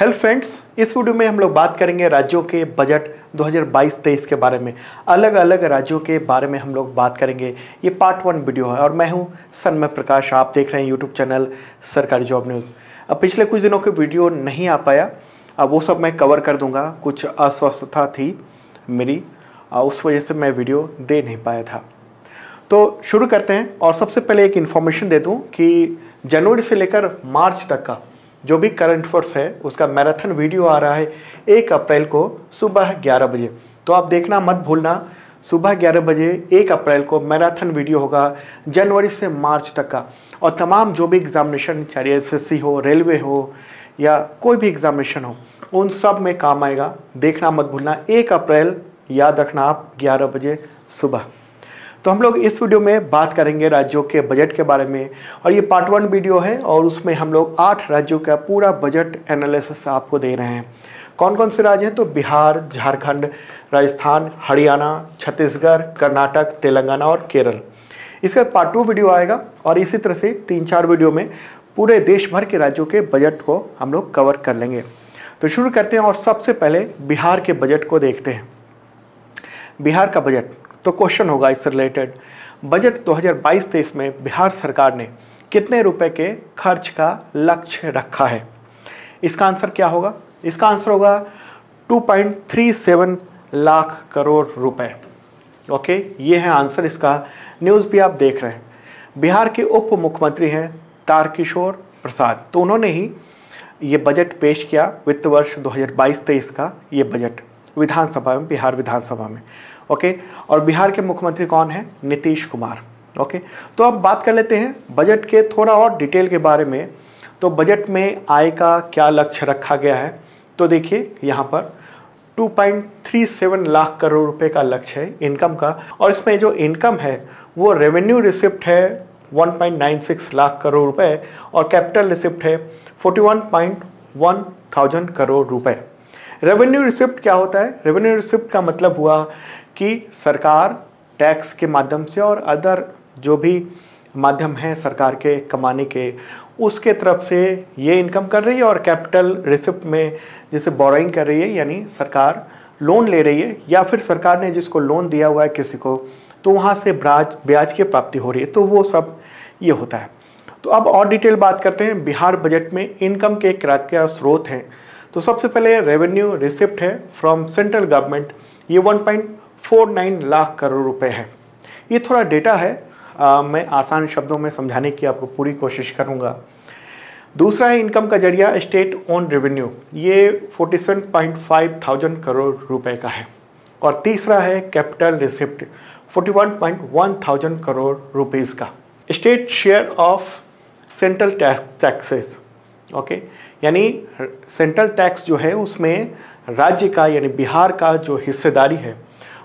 Hello friends, इस video में हम लोग बात करेंगे राज्यों के बजट 2022-23 के बारे में। अलग अलग राज्यों के बारे में हम लोग बात करेंगे। ये पार्ट 1 वीडियो है और मैं हूं सन्मय प्रकाश। आप देख रहे हैं यूट्यूब चैनल सरकारी जॉब न्यूज़। अब पिछले कुछ दिनों के वीडियो नहीं आ पाया, अब वो सब मैं कवर कर दूंगा। कुछ अस्वस्थता थी मेरी, उस वजह से मैं वीडियो दे नहीं पाया था। तो शुरू करते हैं। और सबसे पहले एक इन्फॉर्मेशन दे दूँ कि जनवरी से लेकर मार्च तक का जो भी करंट अफेयर्स है उसका मैराथन वीडियो आ रहा है 1 अप्रैल को सुबह 11 बजे। तो आप देखना मत भूलना, सुबह 11 बजे 1 अप्रैल को मैराथन वीडियो होगा जनवरी से मार्च तक का। और तमाम जो भी एग्जामिनेशन, चाहे एसएससी हो, रेलवे हो या कोई भी एग्जामिनेशन हो, उन सब में काम आएगा। देखना मत भूलना, 1 अप्रैल याद रखना आप 11 बजे सुबह। तो हम लोग इस वीडियो में बात करेंगे राज्यों के बजट के बारे में। और ये पार्ट 1 वीडियो है और उसमें हम लोग 8 राज्यों का पूरा बजट एनालिसिस आपको दे रहे हैं। कौन कौन से राज्य हैं? तो बिहार, झारखंड, राजस्थान, हरियाणा, छत्तीसगढ़, कर्नाटक, तेलंगाना और केरल। इसका पार्ट 2 वीडियो आएगा और इसी तरह से 3-4 वीडियो में पूरे देश भर के राज्यों के बजट को हम लोग कवर कर लेंगे। तो शुरू करते हैं और सबसे पहले बिहार के बजट को देखते हैं। बिहार का बजट, तो क्वेश्चन होगा इससे रिलेटेड, बजट 2022-23 में बिहार सरकार ने कितने रुपए के खर्च का लक्ष्य रखा है? इसका आंसर क्या होगा? इसका आंसर होगा 2.37 लाख करोड़ रुपए। ओके, ये है आंसर इसका। न्यूज़ भी आप देख रहे हैं। बिहार के उप मुख्यमंत्री हैं तारकिशोर प्रसाद, तो उन्होंने ही ये बजट पेश किया, वित्त वर्ष 2022-23 का ये बजट विधानसभा में, बिहार विधानसभा में। ओके, और बिहार के मुख्यमंत्री कौन है? नीतीश कुमार। ओके, तो अब बात कर लेते हैं बजट के थोड़ा और डिटेल के बारे में। तो बजट में आय का क्या लक्ष्य रखा गया है? तो देखिए यहाँ पर 2.37 लाख करोड़ रुपए का लक्ष्य है इनकम का। और इसमें जो इनकम है वो रेवेन्यू रिसिप्ट है 1.96 लाख करोड़ रुपए और कैपिटल रिसिप्ट है 41.1 थाउजेंड करोड़ रुपए। रेवेन्यू रिसिप्ट क्या होता है? रेवेन्यू रिसिप्ट का मतलब हुआ कि सरकार टैक्स के माध्यम से और अदर जो भी माध्यम हैं सरकार के कमाने के, उसके तरफ से ये इनकम कर रही है। और कैपिटल रिसिप्ट में जैसे बोरोइंग कर रही है, यानी सरकार लोन ले रही है या फिर सरकार ने जिसको लोन दिया हुआ है किसी को, तो वहाँ से ब्याज की प्राप्ति हो रही है, तो वो सब ये होता है। तो अब और डिटेल बात करते हैं। बिहार बजट में इनकम के क्या स्रोत हैं? तो सबसे पहले रेवेन्यू रिसिप्ट है फ्रॉम सेंट्रल गवर्नमेंट, ये 1.49 लाख करोड़ रुपए है। ये थोड़ा डेटा है, मैं आसान शब्दों में समझाने की आपको पूरी कोशिश करूंगा। दूसरा है इनकम का जरिया स्टेट ओन रेवेन्यू, ये 47.5 थाउजेंड करोड़ रुपए का है। और तीसरा है capital receipt 41.1 thousand crore rupees का। State share of central taxes, okay, यानी सेंट्रल टैक्स जो है उसमें राज्य का यानी बिहार का जो हिस्सेदारी है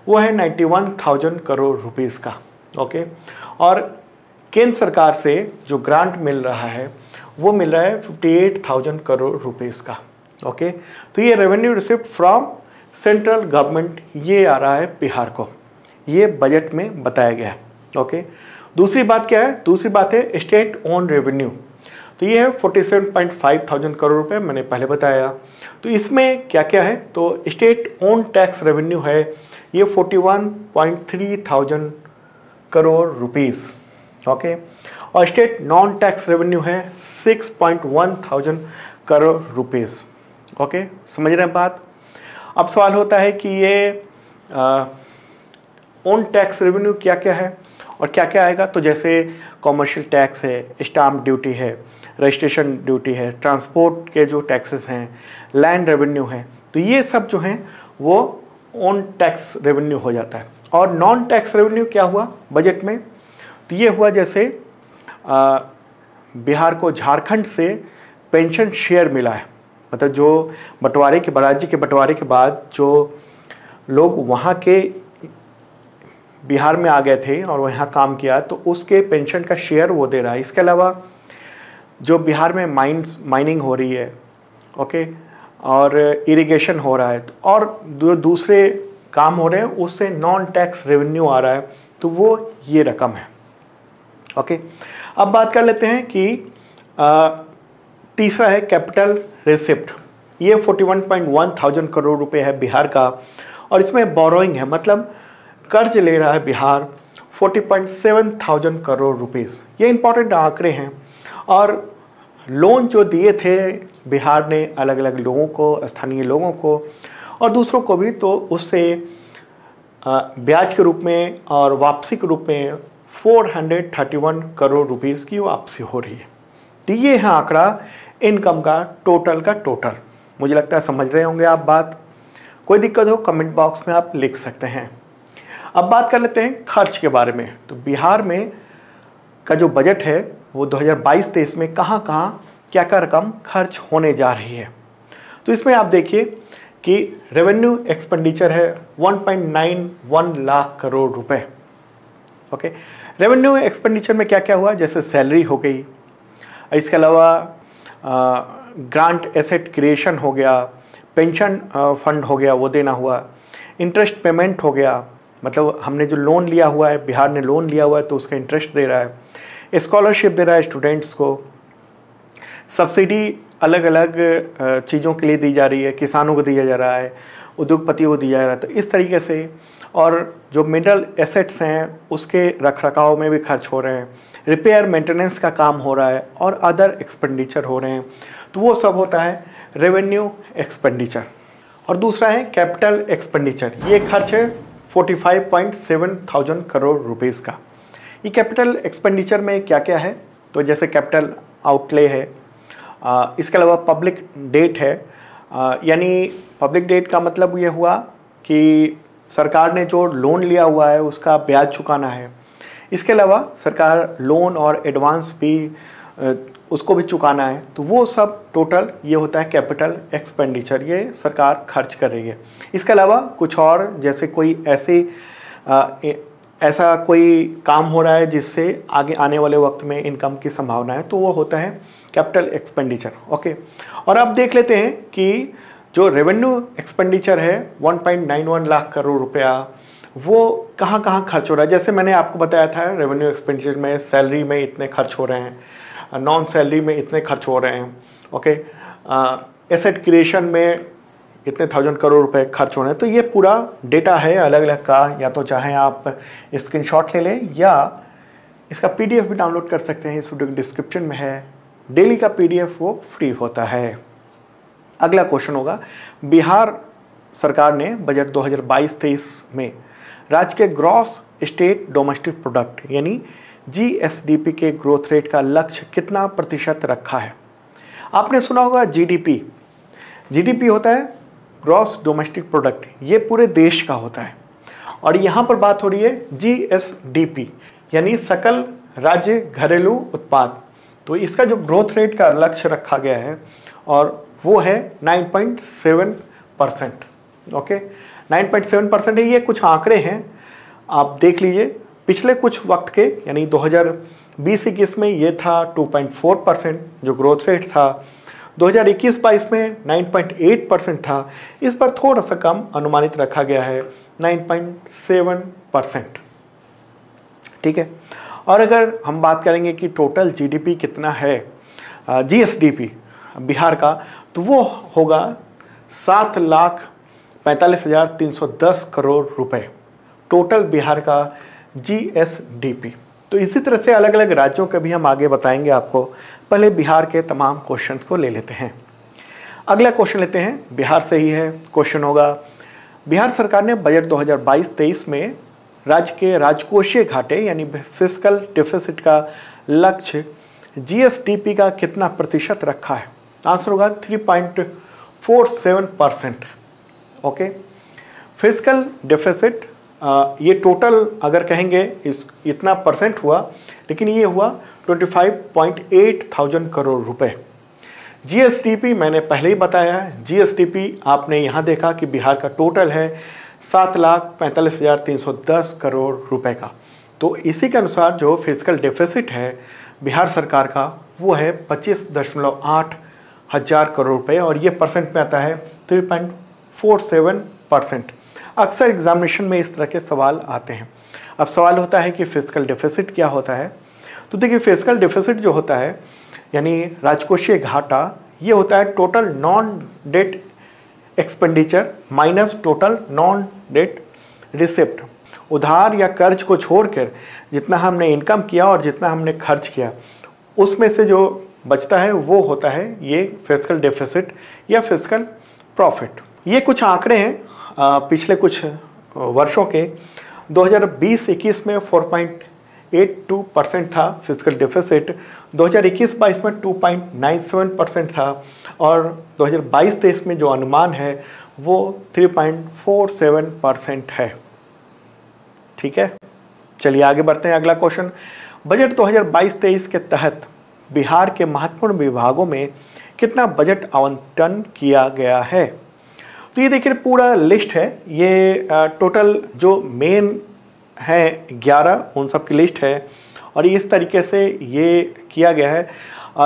वो है 91,000 करोड़ रुपीज़ का। ओके, और केंद्र सरकार से जो ग्रांट मिल रहा है वो मिल रहा है 58,000 करोड़ रुपीज़ का। ओके, तो ये revenue receipt from central government ये आ रहा है बिहार को, ये बजट में बताया गया है। ओके, दूसरी बात क्या है? दूसरी बात है स्टेट ओन रेवेन्यू, तो ये है 47.5 थाउजेंड करोड़ रुपए, मैंने पहले बताया। तो इसमें क्या क्या है? तो स्टेट ओन टैक्स रेवेन्यू है ये 41.3 थाउजेंड करोड़ रुपीज़। ओके, और स्टेट नॉन टैक्स रेवेन्यू है 6.1 थाउजेंड करोड़ रुपीज़। ओके, समझ रहे हैं बात? अब सवाल होता है कि ये ओन टैक्स रेवेन्यू क्या क्या है और क्या क्या आएगा? तो जैसे कॉमर्शियल टैक्स है, स्टाम्प ड्यूटी है, रजिस्ट्रेशन ड्यूटी है, ट्रांसपोर्ट के जो टैक्सेस हैं, लैंड रेवेन्यू है, तो ये सब जो हैं वो ओन टैक्स रेवेन्यू हो जाता है। और नॉन टैक्स रेवेन्यू क्या हुआ बजट में? तो ये हुआ जैसे बिहार को झारखंड से पेंशन शेयर मिला है, मतलब जो बंटवारे के राज्य के बंटवारे के बाद जो लोग वहाँ के बिहार में आ गए थे और वहाँ काम किया, तो उसके पेंशन का शेयर वो दे रहा है। इसके अलावा जो बिहार में माइनिंग हो रही है, ओके, और इरिगेशन हो रहा है, तो और जो दूसरे काम हो रहे हैं उससे नॉन टैक्स रेवेन्यू आ रहा है, तो वो ये रकम है। ओके, अब बात कर लेते हैं कि तीसरा है कैपिटल रिसिप्ट। ये 41.1 थाउजेंड करोड़ रुपए है बिहार का। और इसमें बोरोइंग है, मतलब कर्ज ले रहा है बिहार 40.7 थाउजेंड करोड़ रुपीज़। ये इंपॉर्टेंट आंकड़े हैं। और लोन जो दिए थे बिहार ने अलग अलग लोगों को, स्थानीय लोगों को और दूसरों को भी, तो उससे ब्याज के रूप में और वापसी के रूप में 431 करोड़ रुपीज़ की वापसी हो रही है। तो ये है आंकड़ा इनकम का टोटल। मुझे लगता है समझ रहे होंगे आप बात। कोई दिक्कत हो कमेंट बॉक्स में आप लिख सकते हैं। अब बात कर लेते हैं खर्च के बारे में। तो बिहार में का जो बजट है वो 2022-23 में कहाँ क्या रकम खर्च होने जा रही है। तो इसमें आप देखिए कि रेवेन्यू एक्सपेंडिचर है 1.91 लाख करोड़ रुपए। ओके, रेवेन्यू एक्सपेंडिचर में क्या क्या हुआ, जैसे सैलरी हो गई, इसके अलावा ग्रांट एसेट क्रिएशन हो गया, पेंशन फंड हो गया वो देना हुआ, इंटरेस्ट पेमेंट हो गया, मतलब हमने जो लोन लिया हुआ है, बिहार ने लोन लिया हुआ है तो उसका इंटरेस्ट दे रहा है, स्कॉलरशिप दे रहा है स्टूडेंट्स को, सब्सिडी अलग अलग चीज़ों के लिए दी जा रही है, किसानों को दिया जा रहा है, उद्योगपतियों को दिया जा रहा है। तो इस तरीके से, और जो मिनरल एसेट्स हैं उसके रखरखाव में भी खर्च हो रहे हैं, रिपेयर मेंटेनेंस का काम हो रहा है और अदर एक्सपेंडिचर हो रहे हैं। तो वो सब होता है रेवेन्यू एक्सपेंडिचर। और दूसरा है कैपिटल एक्सपेंडिचर। ये खर्च है 45.7 थाउजेंड करोड़ रुपीज़ का। ये कैपिटल एक्सपेंडिचर में क्या क्या है, तो जैसे कैपिटल आउटले है, इसके अलावा पब्लिक डेट है, यानी पब्लिक डेट का मतलब ये हुआ कि सरकार ने जो लोन लिया हुआ है उसका ब्याज चुकाना है। इसके अलावा सरकार लोन और एडवांस भी उसको भी चुकाना है। तो वो सब टोटल ये होता है कैपिटल एक्सपेंडिचर, ये सरकार खर्च कर रही है। इसके अलावा कुछ और, जैसे कोई ऐसा कोई काम हो रहा है जिससे आगे आने वाले वक्त में इनकम की संभावना है, तो वो होता है कैपिटल एक्सपेंडिचर। ओके, और अब देख लेते हैं कि जो रेवेन्यू एक्सपेंडिचर है 1.91 लाख करोड़ रुपया, वो कहाँ खर्च हो रहा है। जैसे मैंने आपको बताया था रेवेन्यू एक्सपेंडिचर में सैलरी में इतने खर्च हो रहे हैं, नॉन सैलरी में इतने खर्च हो रहे हैं। ओके, एसेट क्रिएशन में इतने थाउजेंड करोड़ रुपए खर्च हो रहे हैं। तो ये पूरा डेटा है अलग अलग का, या तो चाहे आप स्क्रीनशॉट ले लें या इसका PDF भी डाउनलोड कर सकते हैं, इस वीडियो के डिस्क्रिप्शन में है। डेली का PDF वो फ्री होता है। अगला क्वेश्चन होगा, बिहार सरकार ने बजट 2022-23 में राज्य के ग्रॉस स्टेट डोमेस्टिक प्रोडक्ट यानी GSDP के ग्रोथ रेट का लक्ष्य कितना प्रतिशत रखा है। आपने सुना होगा GDP होता है ग्रॉस डोमेस्टिक प्रोडक्ट, ये पूरे देश का होता है। और यहाँ पर बात हो रही है GSDP यानी सकल राज्य घरेलू उत्पाद। तो इसका जो ग्रोथ रेट का लक्ष्य रखा गया है और वो है 9.7%। ओके, 9.7% है। ये कुछ आंकड़े हैं, आप देख लीजिए। पिछले कुछ वक्त के यानी 2020-21 में ये था 2.4% जो ग्रोथ रेट था। 2021-22 में 9.8% था। इस पर थोड़ा सा कम अनुमानित रखा गया है 9.7%। ठीक है, और अगर हम बात करेंगे कि टोटल GDP कितना है GSDP बिहार का, तो वो होगा 7,45,310 करोड़ रुपए टोटल बिहार का GSDP। तो इसी तरह से अलग अलग राज्यों के भी हम आगे बताएंगे आपको। पहले बिहार के तमाम क्वेश्चंस को ले लेते हैं। अगला क्वेश्चन लेते हैं, बिहार से ही है। क्वेश्चन होगा, बिहार सरकार ने बजट 2022-23 में राज्य के राजकोषीय घाटे यानी फिस्कल डेफिसिट का लक्ष्य GSDP का कितना प्रतिशत रखा है। आंसर होगा 3.47%। ओके, फिस्कल डेफिसिट ये टोटल अगर कहेंगे इतना परसेंट हुआ, लेकिन ये हुआ 25.8 थाउजेंड करोड़ रुपए। GSDP मैंने पहले ही बताया है, GSDP आपने यहाँ देखा कि बिहार का टोटल है 7,45,310 करोड़ रुपए का। तो इसी के अनुसार जो फिस्कल डेफिसिट है बिहार सरकार का वो है 25.8 हजार करोड़ रुपए, और ये परसेंट में आता है 3.47%। अक्सर एग्जामिनेशन में इस तरह के सवाल आते हैं। अब सवाल होता है कि फिस्कल डेफिसिट क्या होता है। तो देखिए, फिस्कल डेफिसिट जो होता है यानी राजकोषीय घाटा ये होता है total non debt expenditure minus total non debt receipt. उधार या कर्ज को छोड़कर जितना हमने इनकम किया और जितना हमने खर्च किया उसमें से जो बचता है वो होता है ये फिस्कल डेफिसिट या फिस्कल प्रॉफिट। ये कुछ आंकड़े हैं पिछले कुछ वर्षों के। 2020-21 में 4.82% था फिस्कल डेफिसिट, 2021-22 में 2.97% था और 2022-23 में जो अनुमान है वो 3.47% है। ठीक है, चलिए आगे बढ़ते हैं। अगला क्वेश्चन, बजट 2022-23 के तहत बिहार के महत्वपूर्ण विभागों में कितना बजट आवंटन किया गया है? तो ये देखिए पूरा लिस्ट है, ये टोटल जो मेन है 11 उन सब की लिस्ट है और इस तरीके से ये किया गया है।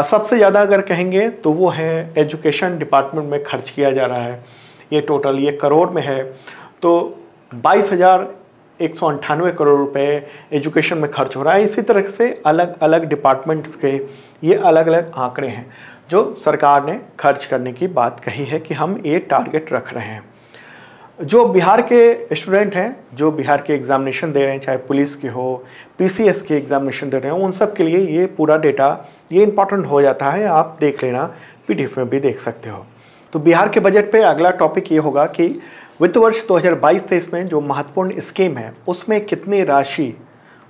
सबसे ज़्यादा अगर कहेंगे तो वो है एजुकेशन डिपार्टमेंट में खर्च किया जा रहा है, ये टोटल ये करोड़ में है। तो 22,198 करोड़ रुपए एजुकेशन में खर्च हो रहा है। इसी तरह से अलग अलग डिपार्टमेंट्स के ये अलग अलग आंकड़े हैं जो सरकार ने खर्च करने की बात कही है कि हम ये टारगेट रख रहे हैं। जो बिहार के स्टूडेंट हैं जो बिहार के एग्जामिनेशन दे रहे हैं, चाहे पुलिस की हो, पीसीएस के एग्जामिनेशन दे रहे हैं, उन सब के लिए ये पूरा डेटा ये इंपॉर्टेंट हो जाता है। आप देख लेना, पीडीएफ में भी देख सकते हो। तो बिहार के बजट पे अगला टॉपिक ये होगा कि वित्त वर्ष 2022-23 में जो महत्वपूर्ण स्कीम है उसमें कितनी राशि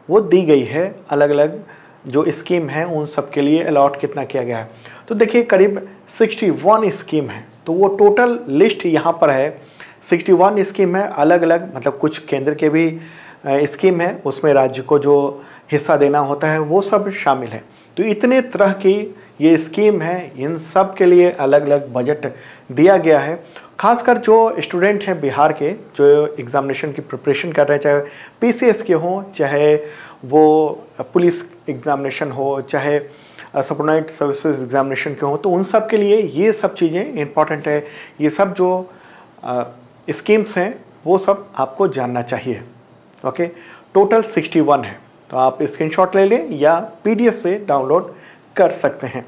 वो दी गई है, अलग अलग जो स्कीम है उन सब के लिए अलॉट कितना किया गया है। तो देखिए करीब 61 स्कीम है, तो वो टोटल लिस्ट यहाँ पर है। 61 स्कीम है, अलग अलग मतलब कुछ केंद्र के भी स्कीम है, उसमें राज्य को जो हिस्सा देना होता है वो सब शामिल है। तो इतने तरह की ये स्कीम है, इन सब के लिए अलग अलग बजट दिया गया है। खासकर जो स्टूडेंट हैं बिहार के जो एग्ज़ामिनेशन की प्रिपरेशन कर रहे हैं, चाहे पीसीएस के हों, चाहे वो पुलिस एग्ज़ामिनेशन हो, चाहे सबऑर्डिनेट सर्विसेज एग्ज़ामिनेशन के हों, तो उन सब के लिए ये सब चीज़ें इंपॉर्टेंट है। ये सब जो स्कीम्स हैं वो सब आपको जानना चाहिए। ओके, टोटल 61 है, तो आप स्क्रीनशॉट ले लें या पीडीएफ से डाउनलोड कर सकते हैं।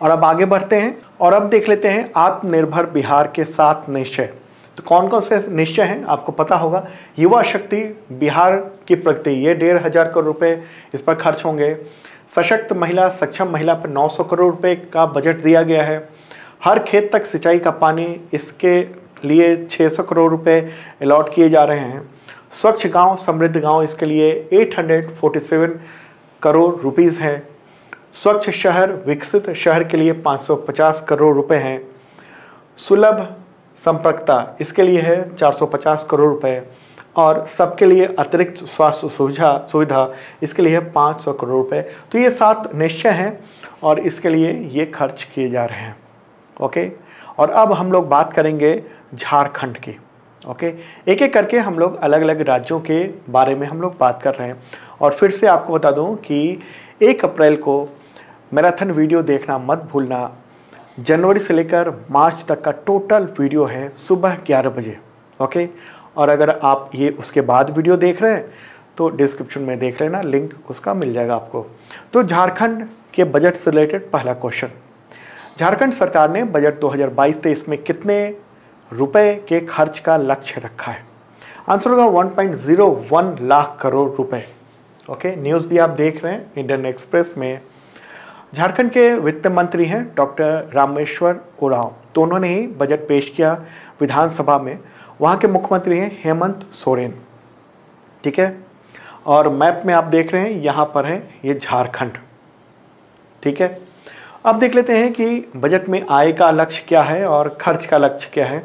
और अब आगे बढ़ते हैं और अब देख लेते हैं आत्मनिर्भर बिहार के 7 निश्चय। तो कौन कौन से निश्चय हैं आपको पता होगा। युवा शक्ति बिहार की प्रगति, ये 1,500 करोड़ रुपए इस पर खर्च होंगे। सशक्त महिला, सक्षम महिला पर 900 करोड़ रुपए का बजट दिया गया है। हर खेत तक सिंचाई का पानी, इसके लिए 600 करोड़ रुपए अलॉट किए जा रहे हैं। स्वच्छ गांव समृद्ध गांव, इसके लिए 847 करोड़ रुपीज़ है। स्वच्छ शहर विकसित शहर के लिए 550 करोड़ रुपए हैं। सुलभ संपर्कता, इसके लिए है 450 करोड़ रुपए और सबके लिए अतिरिक्त स्वास्थ्य सुविधा इसके लिए है 500 करोड़ रुपए। तो ये 7 निश्चय हैं और इसके लिए ये खर्च किए जा रहे हैं। ओके, और अब हम लोग बात करेंगे झारखंड की। ओके, एक एक करके हम लोग अलग अलग राज्यों के बारे में हम लोग बात कर रहे हैं। और फिर से आपको बता दूं कि 1 अप्रैल को मैराथन वीडियो देखना मत भूलना। जनवरी से लेकर मार्च तक का टोटल वीडियो है सुबह 11 बजे। ओके, और अगर आप ये उसके बाद वीडियो देख रहे हैं तो डिस्क्रिप्शन में देख लेना, लिंक उसका मिल जाएगा आपको। तो झारखंड के बजट से रिलेटेड पहला क्वेश्चन, झारखंड सरकार ने बजट 2022-23 में कितने रुपए के खर्च का लक्ष्य रखा है? आंसर होगा 1.01 लाख करोड़ रुपए। ओके, न्यूज़ भी आप देख रहे हैं इंडियन एक्सप्रेस में। झारखंड के वित्त मंत्री हैं डॉक्टर रामेश्वर उरांव, तो उन्होंने ही बजट पेश किया विधानसभा में। वहाँ के मुख्यमंत्री हैं हेमंत सोरेन। ठीक है, और मैप में आप देख रहे हैं यहाँ पर है ये झारखंड। ठीक है, अब देख लेते हैं कि बजट में आय का लक्ष्य क्या है और खर्च का लक्ष्य क्या है।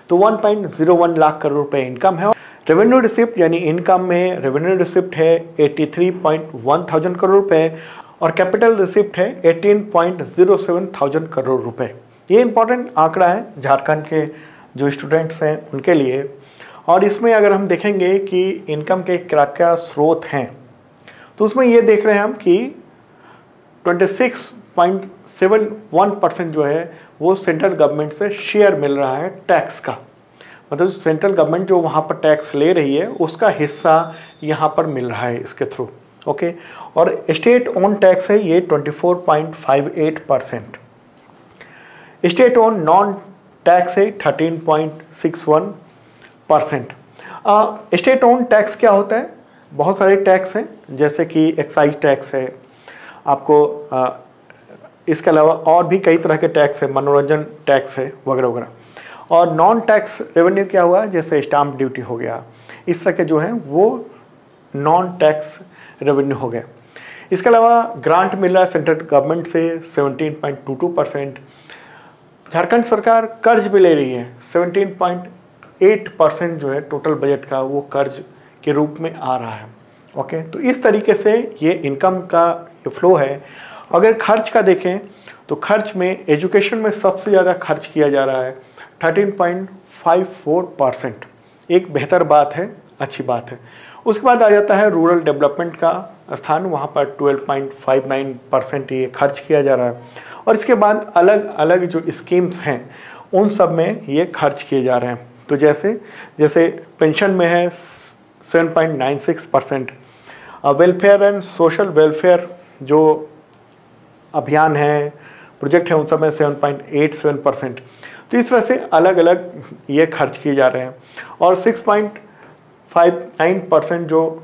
तो 1.01 लाख करोड़ रुपए इनकम है। रेवेन्यू रिसिप्ट यानी इनकम में रेवेन्यू रिसिप्ट है 83.1 थाउजेंड करोड़ रुपए और कैपिटल रिसिप्ट है 18.07 थाउजेंड करोड़ रुपए। ये इंपॉर्टेंट आंकड़ा है झारखंड के जो स्टूडेंट्स हैं उनके लिए। और इसमें अगर हम देखेंगे कि इनकम के क्या क्या स्रोत हैं, तो उसमें ये देख रहे हैं हम कि 26.71% जो है वो सेंट्रल गवर्नमेंट से शेयर मिल रहा है टैक्स का। मतलब सेंट्रल गवर्नमेंट जो वहाँ पर टैक्स ले रही है उसका हिस्सा यहाँ पर मिल रहा है इसके थ्रू। ओके, और स्टेट ओन टैक्स है ये 24.58%। स्टेट ओन नॉन टैक्स है 13.61%। स्टेट ओन टैक्स क्या होता है? बहुत सारे टैक्स हैं, जैसे कि एक्साइज टैक्स है आपको, इसके अलावा और भी कई तरह के टैक्स है, मनोरंजन टैक्स है वगैरह वगैरह। और नॉन टैक्स रेवेन्यू क्या हुआ? जैसे स्टाम्प ड्यूटी हो गया, इस तरह के जो हैं वो नॉन टैक्स रेवेन्यू हो गए। इसके अलावा ग्रांट मिल रहा है सेंट्रल गवर्नमेंट से 17.22%। झारखंड सरकार कर्ज भी ले रही है, 17.8% जो है टोटल बजट का वो कर्ज के रूप में आ रहा है। ओके, तो इस तरीके से ये इनकम का ये फ्लो है। अगर खर्च का देखें तो खर्च में एजुकेशन में सबसे ज़्यादा खर्च किया जा रहा है, 13.54%। एक बेहतर बात है, अच्छी बात है। उसके बाद आ जाता है रूरल डेवलपमेंट का स्थान, वहाँ पर 12.59% ये खर्च किया जा रहा है। और इसके बाद अलग अलग जो स्कीम्स हैं उन सब में ये खर्च किए जा रहे हैं। तो जैसे पेंशन में है 7.96%, वेलफेयर एंड सोशल वेलफेयर जो अभियान है, प्रोजेक्ट है, उन सब में 7.87%। तो इस तरह से अलग अलग ये खर्च किए जा रहे हैं। और 6.59% जो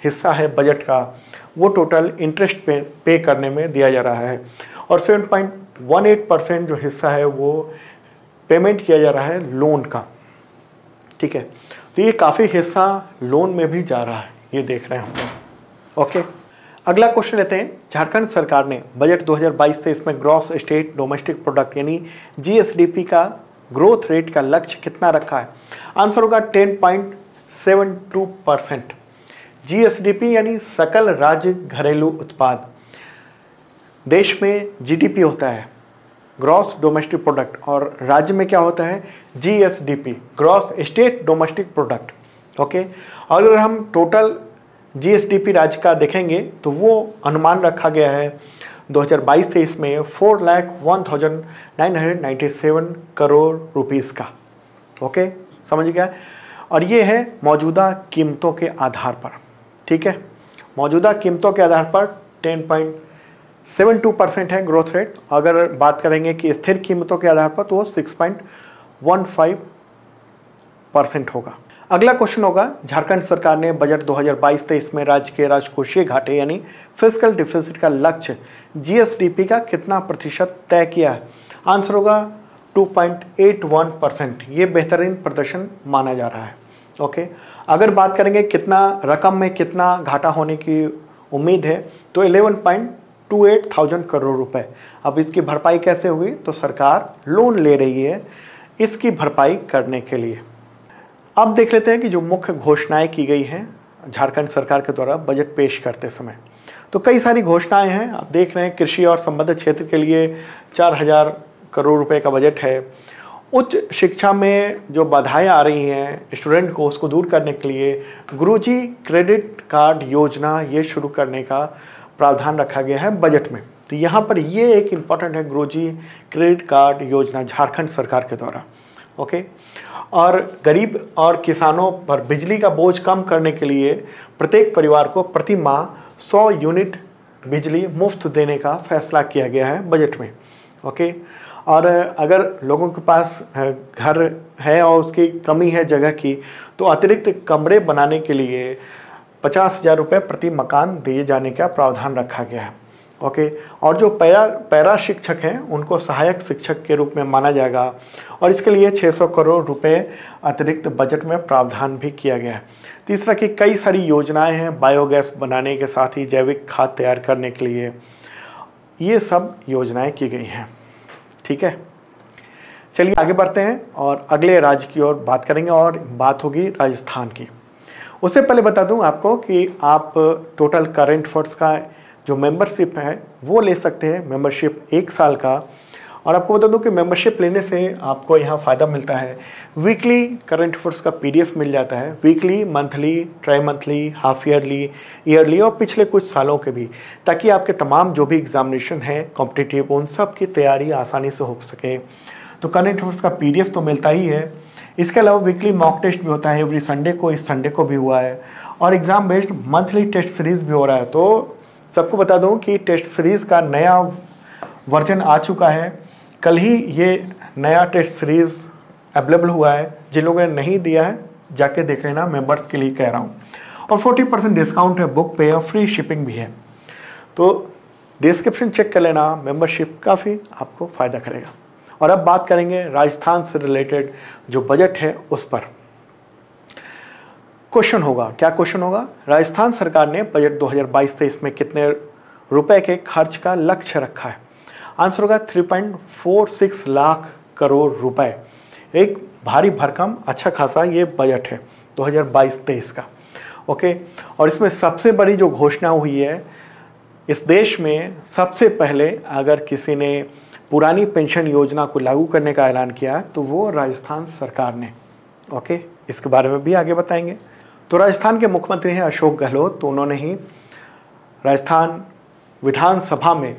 हिस्सा है बजट का वो टोटल इंटरेस्ट पे करने में दिया जा रहा है। और 7.18% जो हिस्सा है वो पेमेंट किया जा रहा है लोन का। ठीक है, तो ये काफ़ी हिस्सा लोन में भी जा रहा है, ये देख रहे हैं हम। ओके, अगला क्वेश्चन लेते हैं। झारखंड सरकार ने बजट 2022-23 में ग्रॉस स्टेट डोमेस्टिक प्रोडक्ट यानी जीएसडीपी का ग्रोथ रेट का लक्ष्य कितना रखा है? आंसर होगा 10.72%। जीएसडीपी यानी सकल राज्य घरेलू उत्पाद। देश में जीडीपी होता है ग्रॉस डोमेस्टिक प्रोडक्ट, और राज्य में क्या होता है? GSDP, gross state domestic product. Okay, अगर हम टोटल जीएसडीपी राज्य का देखेंगे तो वो अनुमान रखा गया है 2022-23 में 4,01,997 करोड़ रुपीस का। ओके, समझ गया? और ये है मौजूदा कीमतों के आधार पर। ठीक है, मौजूदा कीमतों के आधार पर 10.72% है ग्रोथ रेट। अगर बात करेंगे कि स्थिर कीमतों के आधार पर तो वो 6.15% होगा। अगला क्वेश्चन होगा, झारखंड सरकार ने बजट 2022-23 में राज्य के राजकोषीय घाटे यानी फिस्कल डिफिसिट का लक्ष्य जीएसडीपी का कितना प्रतिशत तय किया है? आंसर होगा 2.81%। ये बेहतरीन प्रदर्शन माना जा रहा है। ओके, अगर बात करेंगे कितना रकम में कितना घाटा होने की उम्मीद है तो 11.28 करोड़ रुपए। अब इसकी भरपाई कैसे हुई? तो सरकार लोन ले रही है इसकी भरपाई करने के लिए। अब देख लेते हैं कि जो मुख्य घोषणाएं की गई हैं झारखंड सरकार के द्वारा बजट पेश करते समय। तो कई सारी घोषणाएं हैं, आप देख रहे हैं। कृषि और संबद्ध क्षेत्र के लिए 4,000 करोड़ रुपए का बजट है। उच्च शिक्षा में जो बाधाएं आ रही हैं स्टूडेंट को, उसको दूर करने के लिए गुरुजी क्रेडिट कार्ड योजना ये शुरू करने का प्रावधान रखा गया है बजट में। तो यहाँ पर ये एक इम्पॉर्टेंट है, गुरुजी क्रेडिट कार्ड योजना झारखंड सरकार के द्वारा। ओके, और गरीब और किसानों पर बिजली का बोझ कम करने के लिए प्रत्येक परिवार को प्रति माह 100 यूनिट बिजली मुफ्त देने का फैसला किया गया है बजट में। ओके, और अगर लोगों के पास घर है और उसकी कमी है जगह की, तो अतिरिक्त कमरे बनाने के लिए 50,000 रुपये प्रति मकान दिए जाने का प्रावधान रखा गया है। ओके, और जो पैरा शिक्षक हैं उनको सहायक शिक्षक के रूप में माना जाएगा, और इसके लिए 600 करोड़ रुपए अतिरिक्त बजट में प्रावधान भी किया गया है। तीसरा कि कई सारी योजनाएं हैं बायोगैस बनाने के साथ ही जैविक खाद तैयार करने के लिए, ये सब योजनाएं की गई हैं। ठीक है, चलिए आगे बढ़ते हैं और अगले राज्य की ओर बात करेंगे, और बात होगी राजस्थान की। उससे पहले बता दूं आपको कि आप टोटल करंट अफेयर्स का जो मेंबरशिप है वो ले सकते हैं, मेंबरशिप 1 साल का। और आपको बता दूं कि मेंबरशिप लेने से आपको यहाँ फ़ायदा मिलता है, वीकली करंट अफेयर्स का PDF मिल जाता है, weekly, monthly, try monthly, half yearly, yearly और पिछले कुछ सालों के भी, ताकि आपके तमाम जो भी एग्जामिनेशन है कॉम्पिटिटिव उन सब की तैयारी आसानी से हो सके। तो करंट अफेयर्स का PDF तो मिलता ही है। इसके अलावा वीकली मॉक टेस्ट भी होता है एवरी संडे को, इस संडे को भी हुआ है, और exam based monthly test series भी हो रहा है। तो सबको बता दूं कि टेस्ट सीरीज़ का नया वर्जन आ चुका है, कल ही ये नया टेस्ट सीरीज़ अवेलेबल हुआ है, जिन लोगों ने नहीं दिया है जाके देख लेना, मेंबर्स के लिए कह रहा हूँ। और 40% डिस्काउंट है, बुक पे और फ्री शिपिंग भी है। तो डिस्क्रिप्शन चेक कर लेना, मेंबरशिप काफ़ी आपको फ़ायदा करेगा। और अब बात करेंगे राजस्थान से रिलेटेड जो बजट है उस पर। क्वेश्चन होगा, क्या क्वेश्चन होगा? राजस्थान सरकार ने बजट 2022-23 में कितने रुपए के खर्च का लक्ष्य रखा है? आंसर होगा 3.46 लाख करोड़ रुपए। एक भारी भरकम अच्छा खासा ये बजट है 2022-23 का। ओके, और इसमें सबसे बड़ी जो घोषणा हुई है, इस देश में सबसे पहले अगर किसी ने पुरानी पेंशन योजना को लागू करने का ऐलान किया तो वो राजस्थान सरकार ने। ओके, इसके बारे में भी आगे बताएंगे। तो राजस्थान के मुख्यमंत्री हैं अशोक गहलोत, तो उन्होंने ही राजस्थान विधानसभा में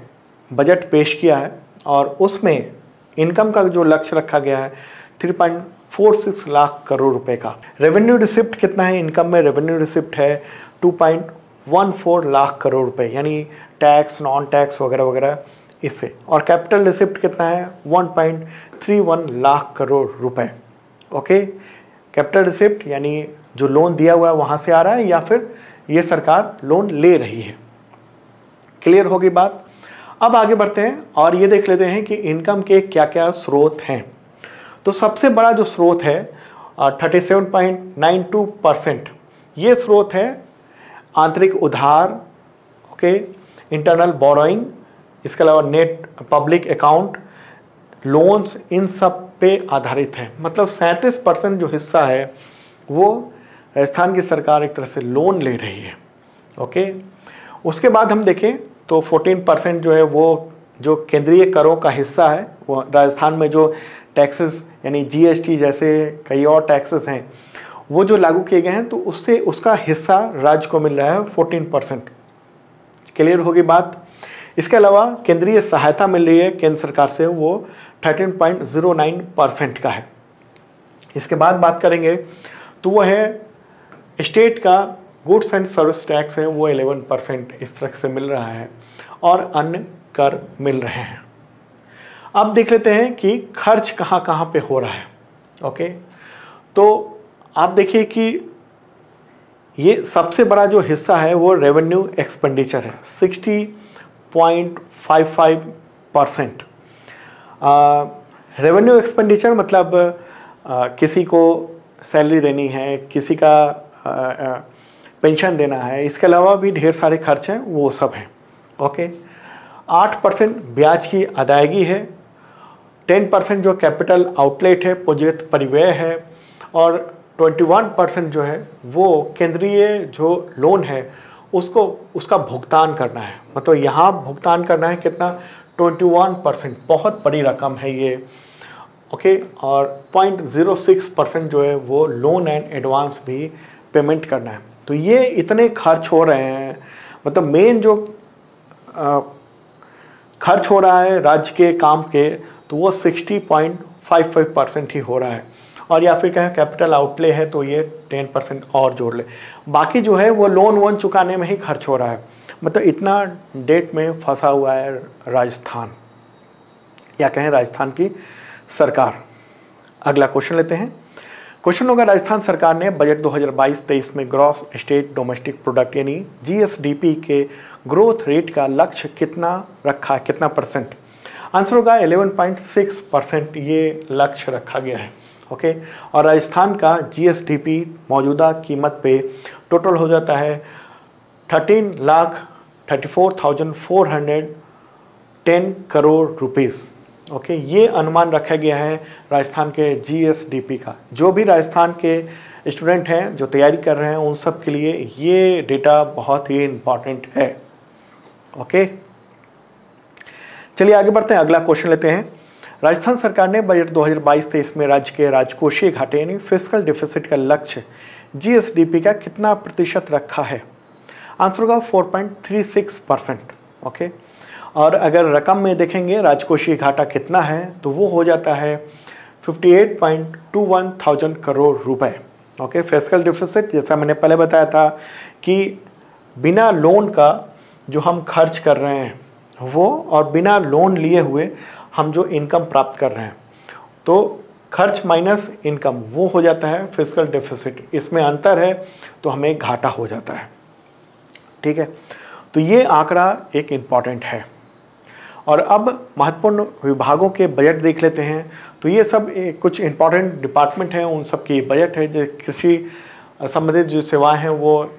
बजट पेश किया है और उसमें इनकम का जो लक्ष्य रखा गया है 3.46 लाख करोड़ रुपए का। रेवेन्यू रिसिप्ट कितना है? इनकम में रेवेन्यू रिसिप्ट है 2.14 लाख करोड़ रुपए, यानी टैक्स, नॉन टैक्स वगैरह वगैरह इससे। और कैपिटल रिसिप्ट कितना है? 1.31 लाख करोड़ रुपए। ओके, कैपिटल रिसिप्ट यानी जो लोन दिया हुआ है वहाँ से आ रहा है या फिर ये सरकार लोन ले रही है। क्लियर होगी बात? अब आगे बढ़ते हैं और ये देख लेते हैं कि इनकम के क्या क्या स्रोत हैं। तो सबसे बड़ा जो स्रोत है 37.92%, ये स्रोत है आंतरिक उधार, ओके, इंटरनल बोरोइंग, इसके अलावा नेट पब्लिक अकाउंट, लोन्स, इन सब पे आधारित है। मतलब 37% जो हिस्सा है वो राजस्थान की सरकार एक तरह से लोन ले रही है। ओके, उसके बाद हम देखें तो 14% जो है वो जो केंद्रीय करों का हिस्सा है, वो राजस्थान में जो टैक्सेस यानी जीएसटी जैसे कई और टैक्सेस हैं वो जो लागू किए गए हैं, तो उससे उसका हिस्सा राज्य को मिल रहा है 14%। क्लियर होगी बात? इसके अलावा केंद्रीय सहायता मिल रही है केंद्र सरकार से, वो 13.09% का है। इसके बाद बात करेंगे तो वो है स्टेट का गुड्स एंड सर्विस टैक्स है, वो 11% इस तरह से मिल रहा है और अन्य कर मिल रहे हैं। अब देख लेते हैं कि खर्च कहाँ कहाँ पे हो रहा है। ओके, तो आप देखिए कि ये सबसे बड़ा जो हिस्सा है वो रेवेन्यू एक्सपेंडिचर है 60.55%। रेवेन्यू एक्सपेंडिचर मतलब किसी को सैलरी देनी है, किसी का पेंशन देना है, इसके अलावा भी ढेर सारे खर्च हैं, वो सब हैं। ओके, 8% ब्याज की अदायगी है, 10% जो कैपिटल आउटलेट है, प्रोजेक्ट परिव्यय है, और 21% जो है वो केंद्रीय जो लोन है उसको उसका भुगतान करना है। मतलब यहाँ भुगतान करना है कितना? 21%, बहुत बड़ी रकम है ये। ओके, और 0.06% जो है वो लोन एंड एडवांस भी पेमेंट करना है। तो ये इतने खर्च हो रहे हैं, मतलब मेन जो खर्च हो रहा है राज्य के काम के, तो वो 60.55% ही हो रहा है। और या फिर कहें कैपिटल आउटले है तो ये 10% और जोड़ ले, बाकी जो है वो लोन वोन चुकाने में ही खर्च हो रहा है। मतलब इतना डेट में फंसा हुआ है राजस्थान, या कहें राजस्थान की सरकार। अगला क्वेश्चन लेते हैं। क्वेश्चन होगा, राजस्थान सरकार ने बजट 2022-23 में ग्रॉस स्टेट डोमेस्टिक प्रोडक्ट यानी जीएसडीपी के ग्रोथ रेट का लक्ष्य कितना रखा है, कितना परसेंट? आंसर होगा 11.6% ये लक्ष्य रखा गया है। ओके, और राजस्थान का जीएसडीपी मौजूदा कीमत पे टोटल हो जाता है 13,34,410 करोड़ रुपीज़। ओके, ये अनुमान रखा गया है राजस्थान के जीएसडीपी का। जो भी राजस्थान के स्टूडेंट हैं जो तैयारी कर रहे हैं उन सब के लिए ये डेटा बहुत ही इम्पॉर्टेंट है। ओके, चलिए आगे बढ़ते हैं, अगला क्वेश्चन लेते हैं। राजस्थान सरकार ने बजट 2022-23 में राज्य के राजकोषीय घाटे यानी फिस्कल डिफिसिट का लक्ष्य जीएसडीपी का कितना प्रतिशत रखा है? आंसर होगा 4.36%। ओके, और अगर रकम में देखेंगे राजकोषीय घाटा कितना है तो वो हो जाता है 58.21 थाउजेंड करोड़ रुपए। ओके, फिस्कल डिफिसिट जैसा मैंने पहले बताया था कि बिना लोन का जो हम खर्च कर रहे हैं वो, और बिना लोन लिए हुए हम जो इनकम प्राप्त कर रहे हैं, तो खर्च माइनस इनकम वो हो जाता है फिस्कल डेफिसिट। इसमें अंतर है तो हमें घाटा हो जाता है। ठीक है, तो ये आंकड़ा एक इम्पॉर्टेंट है। और अब महत्वपूर्ण विभागों के बजट देख लेते हैं। तो ये सब कुछ इम्पॉर्टेंट डिपार्टमेंट हैं, उन सब की बजट है। जो कृषि संबंधित जो सेवाएं हैं वो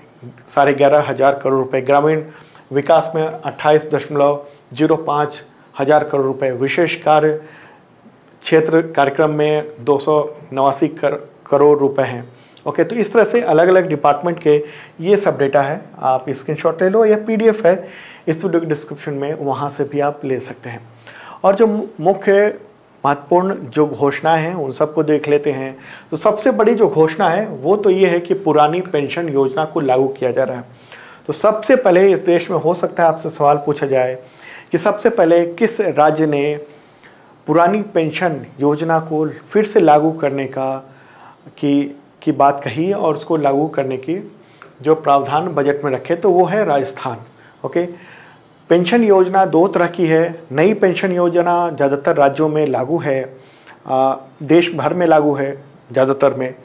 11,500 करोड़ रुपए, ग्रामीण विकास में 28.05 हजार करोड़ रुपए, विशेष कार्य क्षेत्र कार्यक्रम में 289 करोड़ रुपए हैं। ओके, तो इस तरह से अलग अलग डिपार्टमेंट के ये सब डेटा है। आप स्क्रीनशॉट ले लो या PDF है इस वीडियो के डिस्क्रिप्शन में, वहाँ से भी आप ले सकते हैं। और जो मुख्य महत्वपूर्ण जो घोषणाएं हैं उन सबको देख लेते हैं। तो सबसे बड़ी जो घोषणा है वो तो ये है कि पुरानी पेंशन योजना को लागू किया जा रहा है। तो सबसे पहले इस देश में हो सकता है आपसे सवाल पूछा जाए कि सबसे पहले किस राज्य ने पुरानी पेंशन योजना को फिर से लागू करने की बात कही और उसको लागू करने की जो प्रावधान बजट में रखे, तो वो है राजस्थान। ओके, पेंशन योजना दो तरह की है। नई पेंशन योजना ज़्यादातर राज्यों में लागू है, देश भर में लागू है ज़्यादातर में।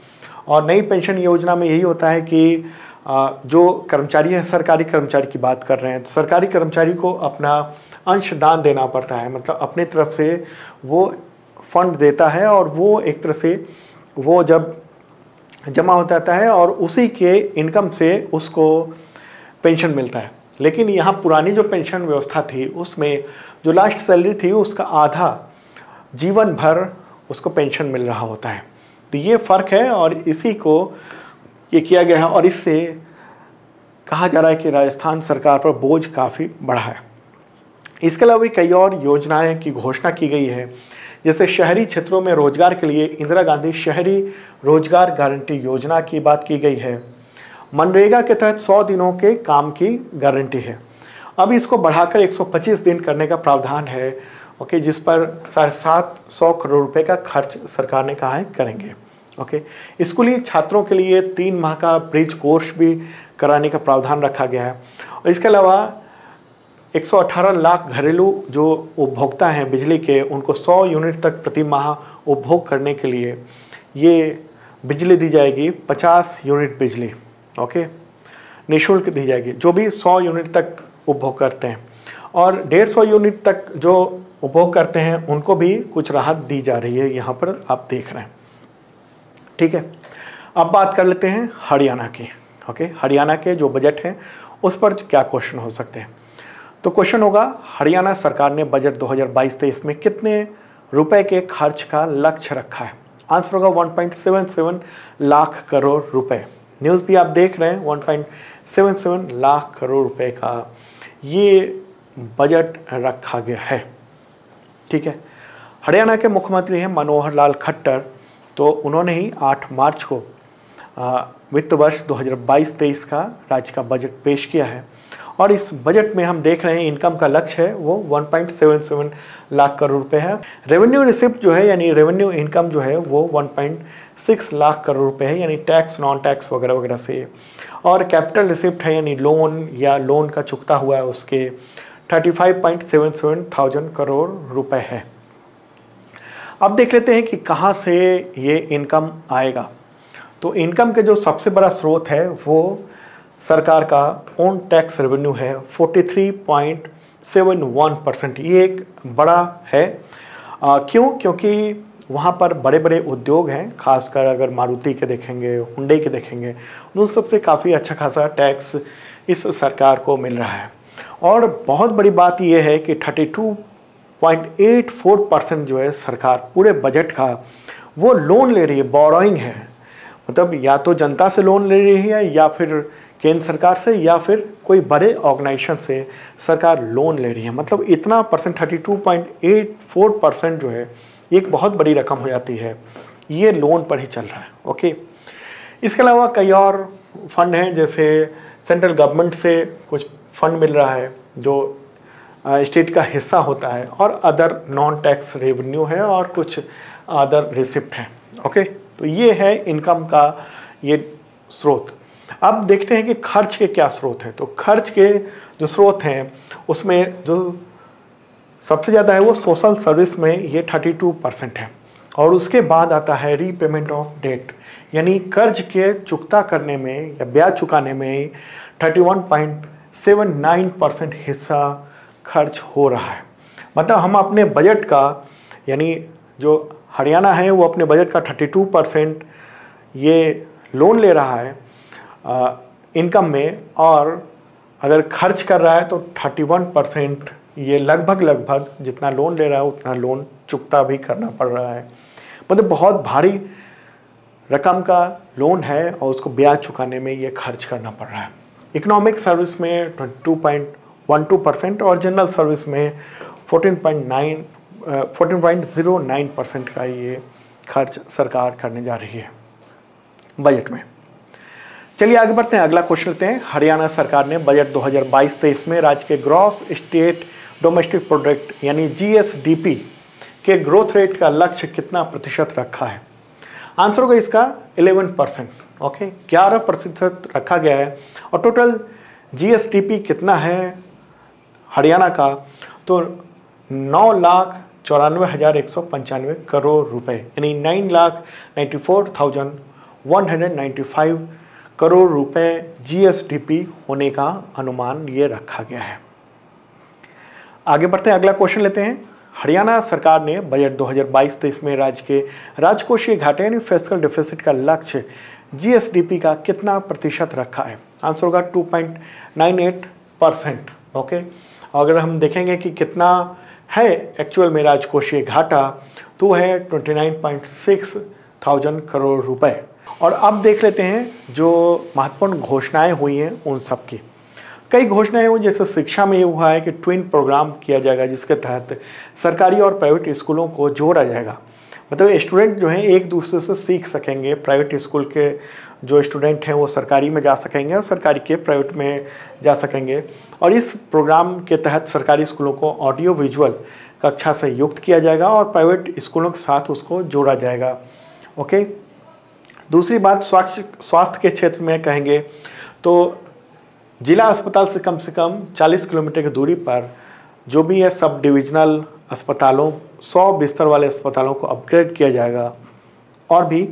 और नई पेंशन योजना में यही होता है कि जो कर्मचारी है, सरकारी कर्मचारी की बात कर रहे हैं, तो सरकारी कर्मचारी को अपना अंशदान देना पड़ता है, मतलब अपनी तरफ से वो फंड देता है और वो एक तरह से वो जब जमा हो जाता है और उसी के इनकम से उसको पेंशन मिलता है। लेकिन यहाँ पुरानी जो पेंशन व्यवस्था थी उसमें जो लास्ट सैलरी थी उसका आधा जीवन भर उसको पेंशन मिल रहा होता है। तो ये फ़र्क है और इसी को ये किया गया है और इससे कहा जा रहा है कि राजस्थान सरकार पर बोझ काफ़ी बढ़ा है। इसके अलावा भी कई और योजनाएं की घोषणा की गई है, जैसे शहरी क्षेत्रों में रोजगार के लिए इंदिरा गांधी शहरी रोजगार गारंटी योजना की बात की गई है। मनरेगा के तहत 100 दिनों के काम की गारंटी है। अब इसको बढ़ाकर 125 दिन करने का प्रावधान है। ओके, जिस पर 750 करोड़ रुपए का खर्च सरकार ने कहा है करेंगे। ओके, स्कूली छात्रों के लिए 3 माह का ब्रिज कोर्स भी कराने का प्रावधान रखा गया है। और इसके अलावा 118 लाख घरेलू जो उपभोक्ता हैं बिजली के, उनको 100 यूनिट तक प्रति माह उपभोग करने के लिए ये बिजली दी जाएगी। 50 यूनिट बिजली ओके निःशुल्क दी जाएगी जो भी 100 यूनिट तक उपभोग करते हैं, और 150 यूनिट तक जो उपभोग करते हैं उनको भी कुछ राहत दी जा रही है, यहाँ पर आप देख रहे हैं। ठीक है, अब बात कर लेते हैं हरियाणा की। ओके, हरियाणा के जो बजट हैं उस पर क्या क्वेश्चन हो सकते हैं। तो क्वेश्चन होगा, हरियाणा सरकार ने बजट 2022-23 में कितने रुपए के खर्च का लक्ष्य रखा है। आंसर होगा 1.77 लाख करोड़ रुपए। न्यूज़ भी आप देख रहे हैं, 1.77 लाख करोड़ रुपए का ये बजट रखा गया है। ठीक है, हरियाणा के मुख्यमंत्री हैं मनोहर लाल खट्टर। तो उन्होंने ही 8 मार्च को वित्त वर्ष 2022-23 का राज्य का बजट पेश किया है। और इस बजट में हम देख रहे हैं इनकम का लक्ष्य है वो 1.77 लाख करोड़ रुपए है। रेवेन्यू रिसिप्ट जो है यानी रेवेन्यू इनकम जो है वो 1.6 लाख करोड़ रुपए है, यानी टैक्स नॉन टैक्स वगैरह वगैरह से। और कैपिटल रिसिप्ट है यानी लोन या लोन का चुकता हुआ है उसके 35.77 थाउजेंड करोड़ रुपए है। अब देख लेते हैं कि कहाँ से ये इनकम आएगा। तो इनकम के जो सबसे बड़ा स्रोत है वो सरकार का ओन टैक्स रेवेन्यू है 43.71%। ये एक बड़ा है। क्यों? क्योंकि वहाँ पर बड़े बड़े उद्योग हैं, खासकर अगर मारुति के देखेंगे, हुंडई के देखेंगे, उन सबसे काफ़ी अच्छा खासा टैक्स इस सरकार को मिल रहा है। और बहुत बड़ी बात यह है कि 32.84% जो है सरकार पूरे बजट का वो लोन ले रही है, बोरोइंग है। मतलब या तो जनता से लोन ले रही है या फिर केंद्र सरकार से या फिर कोई बड़े ऑर्गेनाइजेशन से सरकार लोन ले रही है। मतलब इतना परसेंट 32.84% जो है एक बहुत बड़ी रकम हो जाती है, ये लोन पर ही चल रहा है। ओके, इसके अलावा कई और फंड हैं, जैसे सेंट्रल गवर्नमेंट से कुछ फंड मिल रहा है जो स्टेट का हिस्सा होता है, और अदर नॉन टैक्स रेवेन्यू है और कुछ अदर रिसिप्ट हैं। ओके, तो ये है इनकम का ये स्रोत। अब देखते हैं कि खर्च के क्या स्रोत हैं। तो खर्च के जो स्रोत हैं उसमें जो सबसे ज़्यादा है वो सोशल सर्विस में, ये 32% है। और उसके बाद आता है रीपेमेंट ऑफ डेट, यानी कर्ज के चुकता करने में या ब्याज चुकाने में 31.79% हिस्सा खर्च हो रहा है। मतलब हम अपने बजट का, यानी जो हरियाणा है वो अपने बजट का 32% ये लोन ले रहा है इनकम में, और अगर खर्च कर रहा है तो 31% ये लगभग जितना लोन ले रहा है उतना लोन चुकता भी करना पड़ रहा है। मतलब बहुत भारी रकम का लोन है और उसको ब्याज चुकाने में ये खर्च करना पड़ रहा है। इकोनॉमिक सर्विस में 22.12% और जनरल सर्विस में 14.09% का ये खर्च सरकार करने जा रही है बजट में। चलिए आगे बढ़ते हैं, अगला क्वेश्चन लेते हैं। हरियाणा सरकार ने बजट 2022-23 में राज्य के ग्रॉस स्टेट डोमेस्टिक प्रोडक्ट यानी जीएसडीपी के ग्रोथ रेट का लक्ष्य कितना प्रतिशत रखा है? आंसर होगा इसका 11%। ओके, 11% रखा गया है। और टोटल जीएसडीपी कितना है हरियाणा का? तो 9,94,195 करोड़ रुपए, यानी 9,94,195 करोड़ रुपए जीएसडीपी होने का अनुमान ये रखा गया है। आगे बढ़ते हैं, अगला क्वेश्चन लेते हैं। हरियाणा सरकार ने बजट 2022-23 में राज्य के राजकोषीय घाटे यानी फिस्कल डिफिसिट का लक्ष्य जीएसडीपी का कितना प्रतिशत रखा है? आंसर होगा 2.98%। ओके, अगर हम देखेंगे कि कितना है एक्चुअल में राजकोषीय घाटा, तो है 29.6 थाउजेंड करोड़ रुपए। और अब देख लेते हैं जो महत्वपूर्ण घोषणाएं हुई हैं उन सब की। कई घोषणाएं हुई, जैसे शिक्षा में ये हुआ है कि ट्विन प्रोग्राम किया जाएगा जिसके तहत सरकारी और प्राइवेट स्कूलों को जोड़ा जाएगा। मतलब स्टूडेंट जो हैं एक दूसरे से सीख सकेंगे। प्राइवेट स्कूल के जो स्टूडेंट हैं वो सरकारी में जा सकेंगे और सरकारी के प्राइवेट में जा सकेंगे। और इस प्रोग्राम के तहत सरकारी स्कूलों को ऑडियो विजुअल कक्षा से युक्त किया जाएगा और प्राइवेट स्कूलों के साथ उसको जोड़ा जाएगा। ओके, दूसरी बात स्वास्थ्य के क्षेत्र में कहेंगे तो जिला अस्पताल से कम 40 किलोमीटर की दूरी पर जो भी है सब डिविजनल अस्पतालों, 100 बिस्तर वाले अस्पतालों को अपग्रेड किया जाएगा। और भी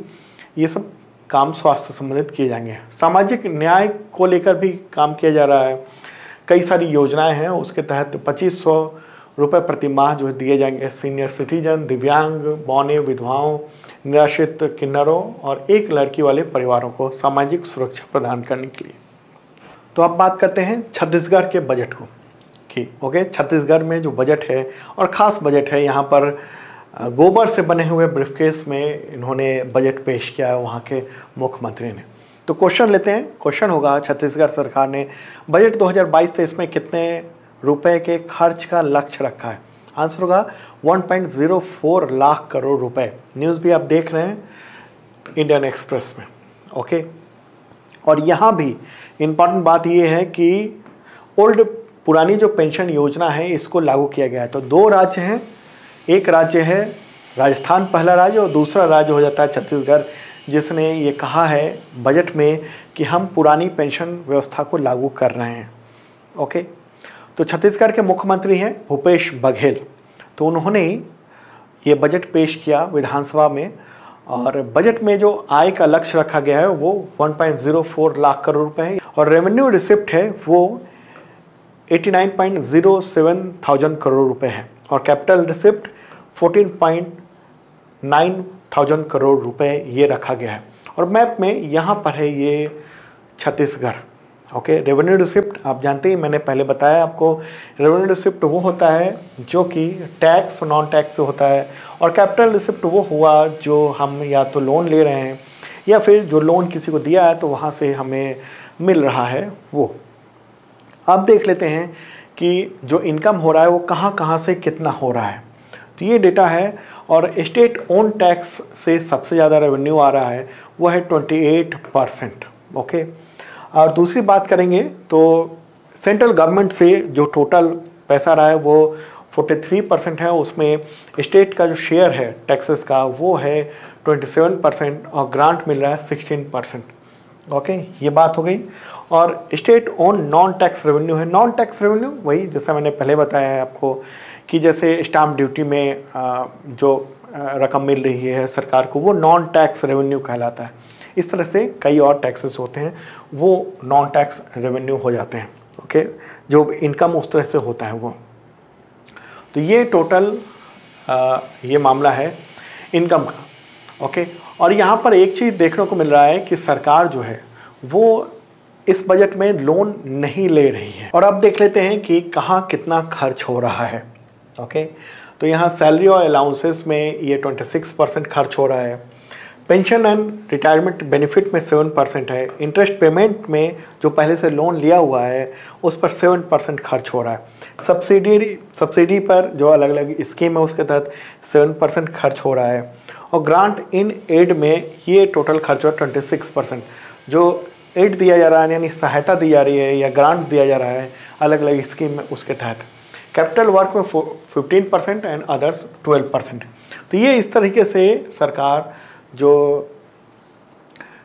ये सब काम स्वास्थ्य से संबंधित किए जाएंगे। सामाजिक न्याय को लेकर भी काम किया जा रहा है। कई सारी योजनाएं हैं, उसके तहत 2500 रुपये प्रति माह जो दिए जाएंगे सीनियर सिटीजन, दिव्यांग, बौने, विधवाओं, निराश्रित किन्नरों और एक लड़की वाले परिवारों को सामाजिक सुरक्षा प्रदान करने के लिए। तो अब बात करते हैं छत्तीसगढ़ के बजट को कि ओके, छत्तीसगढ़ में जो बजट है और ख़ास बजट है, यहाँ पर गोबर से बने हुए ब्रीफकेस में इन्होंने बजट पेश किया है वहाँ के मुख्यमंत्री ने। तो क्वेश्चन लेते हैं। क्वेश्चन होगा छत्तीसगढ़ सरकार ने बजट 2022-23 में कितने रुपए के खर्च का लक्ष्य रखा है? आंसर होगा 1.04 लाख करोड़ रुपए। न्यूज़ भी आप देख रहे हैं इंडियन एक्सप्रेस में। ओके, और यहाँ भी इम्पॉर्टेंट बात ये है कि पुरानी जो पेंशन योजना है इसको लागू किया गया है। तो 2 राज्य हैं, एक राज्य है राजस्थान पहला राज्य और दूसरा राज्य हो जाता है छत्तीसगढ़, जिसने ये कहा है बजट में कि हम पुरानी पेंशन व्यवस्था को लागू कर रहे हैं। ओके, तो छत्तीसगढ़ के मुख्यमंत्री हैं भूपेश बघेल। तो उन्होंने ये बजट पेश किया विधानसभा में और बजट में जो आय का लक्ष्य रखा गया है वो 1.04 लाख करोड़ रुपए है और रेवेन्यू रिसिप्ट है वो 89.07 थाउजेंड करोड़ रुपए है और कैपिटल रिसिप्ट 14.9 थाउजेंड करोड़ रुपए ये रखा गया है। और मैप में यहाँ पर है ये छत्तीसगढ़। ओके, रेवेन्यू रिसिप्ट आप जानते ही, मैंने पहले बताया आपको, रेवेन्यू रिसिप्ट वो होता है जो कि टैक्स और नॉन टैक्स से होता है और कैपिटल रिसिप्ट वो हुआ जो हम या तो लोन ले रहे हैं या फिर जो लोन किसी को दिया है तो वहाँ से हमें मिल रहा है वो। अब देख लेते हैं कि जो इनकम हो रहा है वो कहाँ कहाँ से कितना हो रहा है। तो ये डेटा है और स्टेट ओन टैक्स से सबसे ज़्यादा रेवेन्यू आ रहा है वो है 28%। ओके, और दूसरी बात करेंगे तो सेंट्रल गवर्नमेंट से जो टोटल पैसा रहा है वो 43% है, उसमें स्टेट का जो शेयर है टैक्सेस का वो है 27% और ग्रांट मिल रहा है 16%। ओके, ये बात हो गई। और state own non tax revenue है। नॉन टैक्स रेवेन्यू वही जैसा मैंने पहले बताया है आपको कि जैसे स्टाम्प ड्यूटी में जो रकम मिल रही है सरकार को वो नॉन टैक्स रेवेन्यू कहलाता है। इस तरह से कई और टैक्सेस होते हैं वो नॉन टैक्स रेवेन्यू हो जाते हैं। ओके, जो इनकम उस तरह से होता है वो। तो ये टोटल ये मामला है इनकम का। ओके, और यहाँ पर एक चीज़ देखने को मिल रहा है कि सरकार जो है वो इस बजट में लोन नहीं ले रही है। और अब देख लेते हैं कि कहाँ कितना खर्च हो रहा है। ओके, तो यहाँ सैलरी और अलाउंसेस में ये 26% खर्च हो रहा है, पेंशन एंड रिटायरमेंट बेनिफिट में 7% है, इंटरेस्ट पेमेंट में जो पहले से लोन लिया हुआ है उस पर 7% खर्च हो रहा है, सब्सिडी पर जो अलग अलग स्कीम है उसके तहत 7% खर्च हो रहा है, और ग्रांट इन एड में ये टोटल खर्च हो 26%। जो एड दिया जा रहा है यानी सहायता दी जा रही है या ग्रांट दिया जा रहा है अलग अलग स्कीम में उसके तहत। कैपिटल वर्क में 15% एंड अदर्स 12%। तो ये इस तरीके से सरकार जो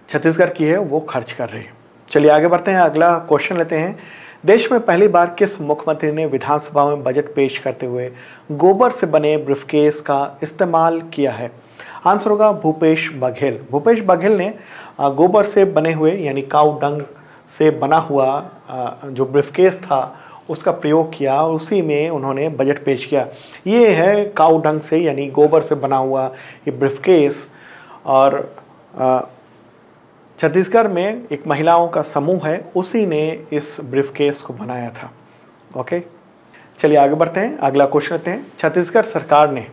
छत्तीसगढ़ की है वो खर्च कर रही है। चलिए आगे बढ़ते हैं, अगला क्वेश्चन लेते हैं। देश में पहली बार किस मुख्यमंत्री ने विधानसभा में बजट पेश करते हुए गोबर से बने ब्रीफकेस का इस्तेमाल किया है? आंसर होगा भूपेश बघेल। भूपेश बघेल ने गोबर से बने हुए यानी काऊ डंग से बना हुआ जो ब्रीफकेस था उसका प्रयोग किया और उसी में उन्होंने बजट पेश किया। ये है काऊ डंग से यानी गोबर से बना हुआ ये ब्रीफकेस, और छत्तीसगढ़ में एक महिलाओं का समूह है उसी ने इस ब्रीफकेस को बनाया था। ओके, चलिए आगे बढ़ते हैं, अगला क्वेश्चन लेते हैं। छत्तीसगढ़ सरकार ने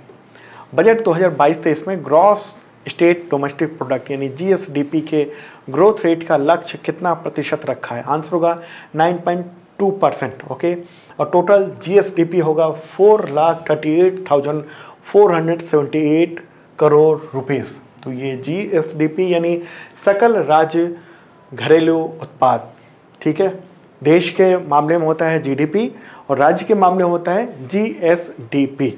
बजट 2022-23 में ग्रॉस स्टेट डोमेस्टिक प्रोडक्ट यानी GSDP के ग्रोथ रेट का लक्ष्य कितना प्रतिशत रखा है? आंसर होगा 9.2%। ओके, और टोटल GSDP होगा 4,38,478 करोड़ रुपीस। तो ये GSDP यानी सकल राज्य घरेलू उत्पाद, ठीक है। देश के मामले में होता है GDP और राज्य के मामले में होता है GSDP,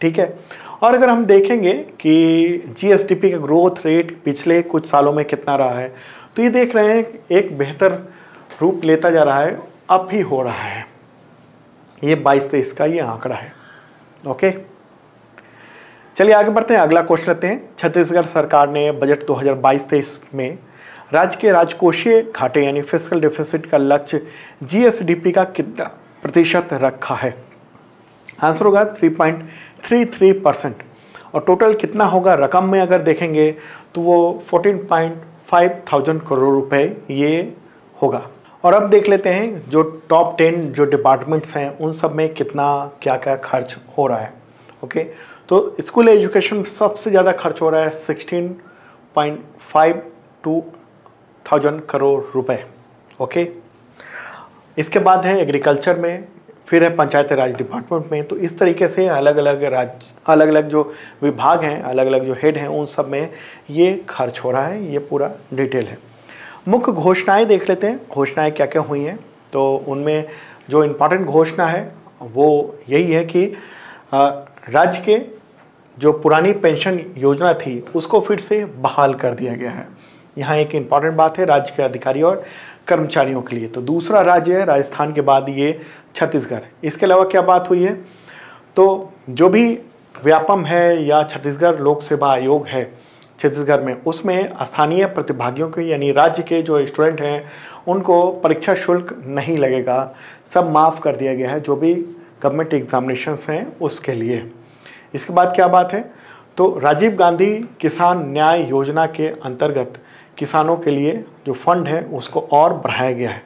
ठीक है। और अगर हम देखेंगे कि GSDP का ग्रोथ रेट पिछले कुछ सालों में कितना रहा है तो ये देख रहे हैं एक बेहतर रूप लेता जा रहा है, अब भी हो रहा है। ये 22-23 का ये आंकड़ा है। ओके, चलिए आगे बढ़ते हैं, अगला क्वेश्चन लेते हैं। छत्तीसगढ़ सरकार ने बजट 2022-23 में राज्य के राजकोषीय घाटे यानी फिस्कल डेफिसिट का लक्ष्य GSDP का कितना प्रतिशत रखा है? आंसर होगा 3.33%। और टोटल कितना होगा रकम में अगर देखेंगे तो वो 14,500 करोड़ रुपए ये होगा। और अब देख लेते हैं जो टॉप 10 जो डिपार्टमेंट्स हैं उन सब में कितना क्या क्या खर्च हो रहा है। ओके, तो स्कूल एजुकेशन में सबसे ज़्यादा खर्च हो रहा है 16,52,000 करोड़ रुपए। ओके, इसके बाद है एग्रीकल्चर में, फिर है पंचायती राज डिपार्टमेंट में। तो इस तरीके से अलग अलग जो विभाग हैं, अलग अलग जो हेड हैं उन सब में ये खर्च हो रहा है। ये पूरा डिटेल है। मुख्य घोषणाएं देख लेते हैं, घोषणाएं क्या क्या हुई हैं। तो उनमें जो इम्पॉर्टेंट घोषणा है वो यही है कि राज्य के जो पुरानी पेंशन योजना थी उसको फिर से बहाल कर दिया गया है। यहाँ एक इम्पॉर्टेंट बात है राज्य के अधिकारियों और कर्मचारियों के लिए। तो दूसरा राज्य है राजस्थान के बाद ये छत्तीसगढ़। इसके अलावा क्या बात हुई है, तो जो भी व्यापम है या छत्तीसगढ़ लोक सेवा आयोग है छत्तीसगढ़ में, उसमें स्थानीय प्रतिभागियों के यानी राज्य के जो स्टूडेंट हैं उनको परीक्षा शुल्क नहीं लगेगा, सब माफ़ कर दिया गया है जो भी गवर्नमेंट एग्जामिनेशंस हैं उसके लिए। इसके बाद क्या बात है, तो राजीव गांधी किसान न्याय योजना के अंतर्गत किसानों के लिए जो फंड है उसको और बढ़ाया गया है,